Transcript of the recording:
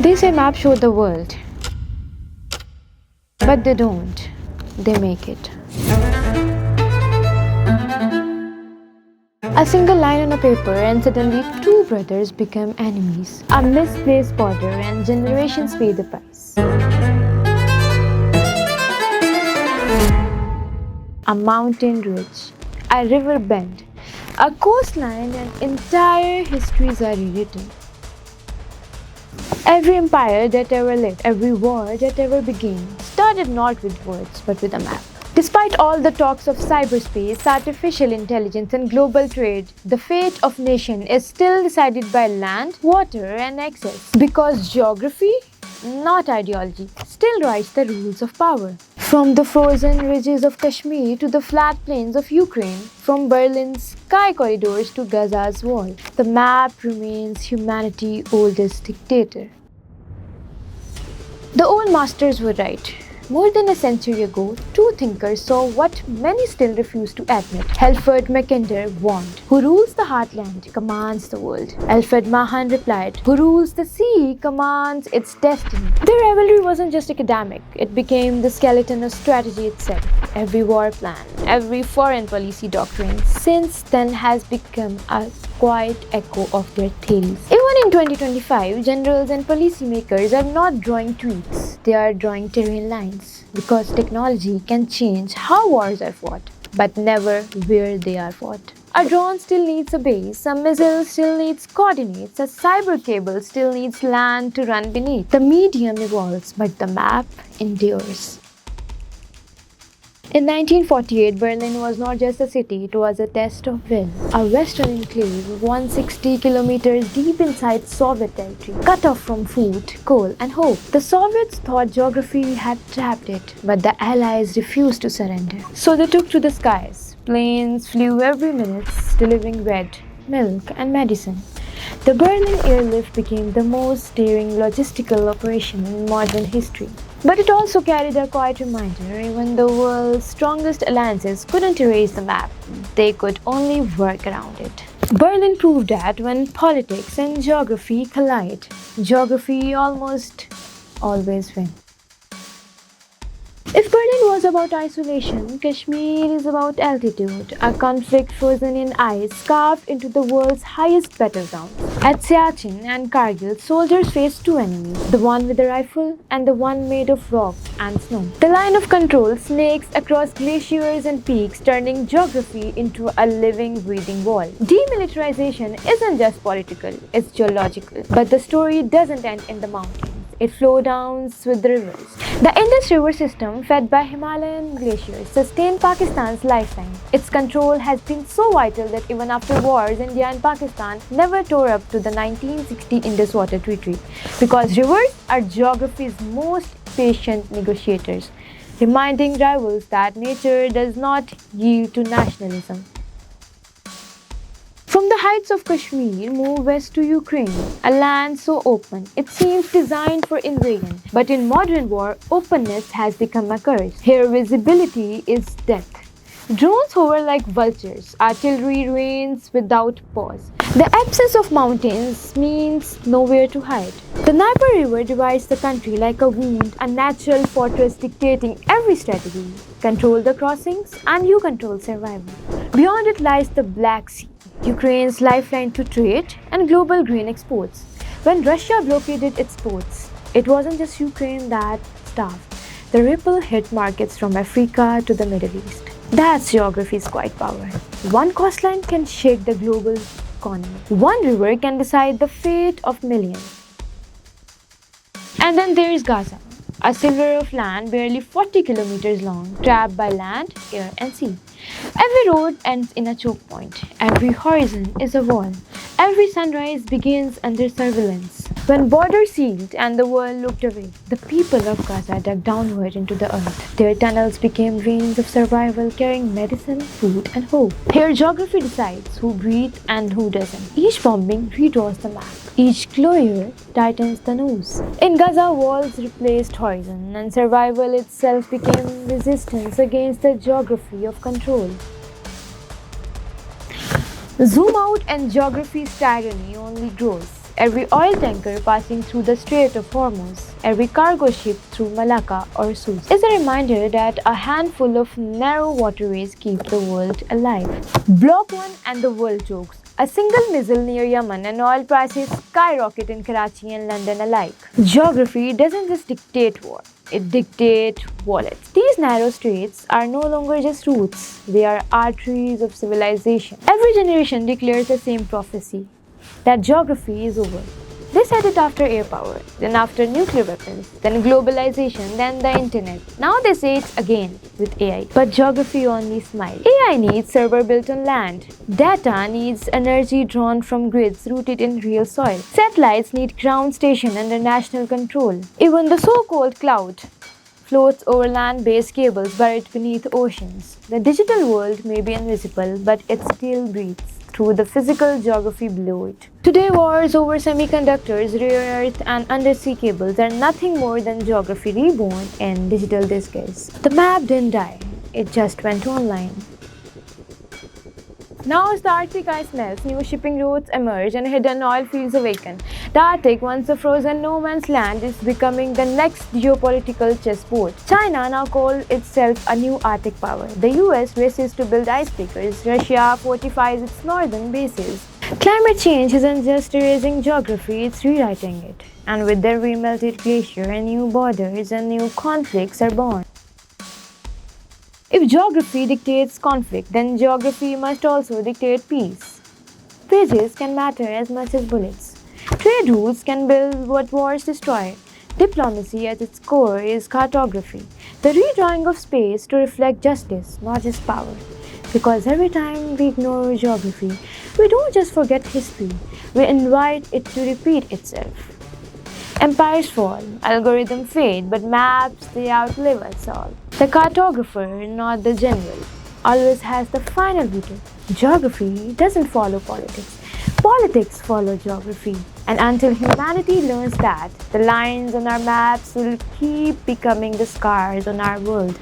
They say maps show the world, but they don't. They make it. A single line on a paper and suddenly two brothers become enemies. A misplaced border and generations pay the price. A mountain ridge, a river bend, a coastline and entire histories are rewritten. Every empire that ever lived, every war that ever began, started not with words but with a map. Despite all the talks of cyberspace, artificial intelligence and global trade, the fate of nation is still decided by land, water and access. Because geography, not ideology, still writes the rules of power. From the frozen ridges of Kashmir to the flat plains of Ukraine, from Berlin's sky corridors to Gaza's wall, the map remains humanity's oldest dictator. The old masters were right. More than a century ago, two thinkers saw what many still refuse to admit. Halford mackinder warned, "Who rules the heartland commands the world." Alfred Mahan replied, "Who rules the sea commands its destiny." Their rivalry wasn't just academic, it became the skeleton of strategy itself. Every war plan, every foreign policy doctrine since then has become a quiet echo of their theories. Even in 2025, generals and policymakers are not drawing tweets, they are drawing terrain lines. Because technology can change how wars are fought, but never where they are fought. A drone still needs a base, a missile still needs coordinates, a cyber cable still needs land to run beneath. The medium evolves, but the map endures. In 1948, Berlin was not just a city, it was a test of will. A western enclave 160 kilometers deep inside Soviet territory, cut off from food, coal and hope. The Soviets thought geography had trapped it, but the Allies refused to surrender. So they took to the skies. Planes flew every minute, delivering bread, milk and medicine. The Berlin airlift became the most daring logistical operation in modern history. But it also carried a quiet reminder: even the world's strongest alliances couldn't erase the map, they could only work around it. Berlin proved that when politics and geography collide, geography almost always wins. If Berlin was about isolation, Kashmir is about altitude, a conflict frozen in ice carved into the world's highest battleground. At Siachen and Kargil, soldiers faced two enemies, the one with a rifle and the one made of rock and snow. The line of control snakes across glaciers and peaks, turning geography into a living, breathing wall. Demilitarization isn't just political, it's geological. But the story doesn't end in the mountains. It flows down with the rivers. The Indus River system, fed by Himalayan glaciers, sustained Pakistan's lifeline. Its control has been so vital that even after wars, India and Pakistan never tore up to the 1960 Indus Water Treaty. Because rivers are geography's most patient negotiators, reminding rivals that nature does not yield to nationalism. From the heights of Kashmir, move west to Ukraine, a land so open, it seems designed for invasion. But in modern war, openness has become a curse. Here, visibility is death. Drones hover like vultures, artillery rains without pause. The absence of mountains means nowhere to hide. The Dnieper River divides the country like a wound, a natural fortress dictating every strategy. Control the crossings and you control survival. Beyond it lies the Black Sea, Ukraine's lifeline to trade and global grain exports. When Russia blockaded its ports, it wasn't just Ukraine that starved. The ripple hit markets from Africa to the Middle East. That's geography's quiet power. One coastline can shake the global economy. One river can decide the fate of millions. And then there is Gaza, a sliver of land barely 40 kilometers long, trapped by land, air and sea. Every road ends in a choke point. Every horizon is a wall. Every sunrise begins under surveillance. When borders sealed and the world looked away, the people of Gaza dug downward into the earth. Their tunnels became veins of survival, carrying medicine, food and hope. Here geography decides who breathes and who doesn't. Each bombing redraws the map. Each closure tightens the noose. In Gaza, walls replaced horizon, and survival itself became resistance against the geography of control. Zoom out and geography's tyranny only grows. every oil tanker passing through the Strait of Hormuz, every cargo ship through Malacca or Suez is a reminder that a handful of narrow waterways keep the world alive. Block 1 and the world chokes. A single missile near Yemen and oil prices skyrocket in Karachi and London alike. Geography doesn't just dictate war. It dictates wallets. These narrow straits are no longer just routes, they are arteries of civilization. Every generation declares the same prophecy that geography is over. They said it after air power, then after nuclear weapons, then globalization, then the internet. Now they say it again with AI. But geography only smiles. AI needs server built on land. Data needs energy drawn from grids rooted in real soil. Satellites need ground station under national control. Even the so-called cloud floats over land-based cables buried beneath oceans. The digital world may be invisible, but it still breathes through the physical geography below it. Today, wars over semiconductors, rare earth, and undersea cables are nothing more than geography reborn in digital disguise. The map didn't die, it just went online. Now, as the Arctic ice melts, new shipping routes emerge and hidden oil fields awaken. The Arctic, once a frozen no man's land, is becoming the next geopolitical chessboard. China now calls itself a new Arctic power. The US races to build icebreakers. Russia fortifies its northern bases. Climate change isn't just erasing geography, it's rewriting it. And with every melted glacier, new borders and new conflicts are born. If geography dictates conflict, then geography must also dictate peace. Pages can matter as much as bullets. Trade routes can build what wars destroy. Diplomacy at its core is cartography, the redrawing of space to reflect justice, not just power. Because every time we ignore geography, we don't just forget history, we invite it to repeat itself. Empires fall, algorithms fade, but maps, they outlive us all. The cartographer, not the general, always has the final veto. Geography doesn't follow politics. Politics follow geography. And until humanity learns that, the lines on our maps will keep becoming the scars on our world.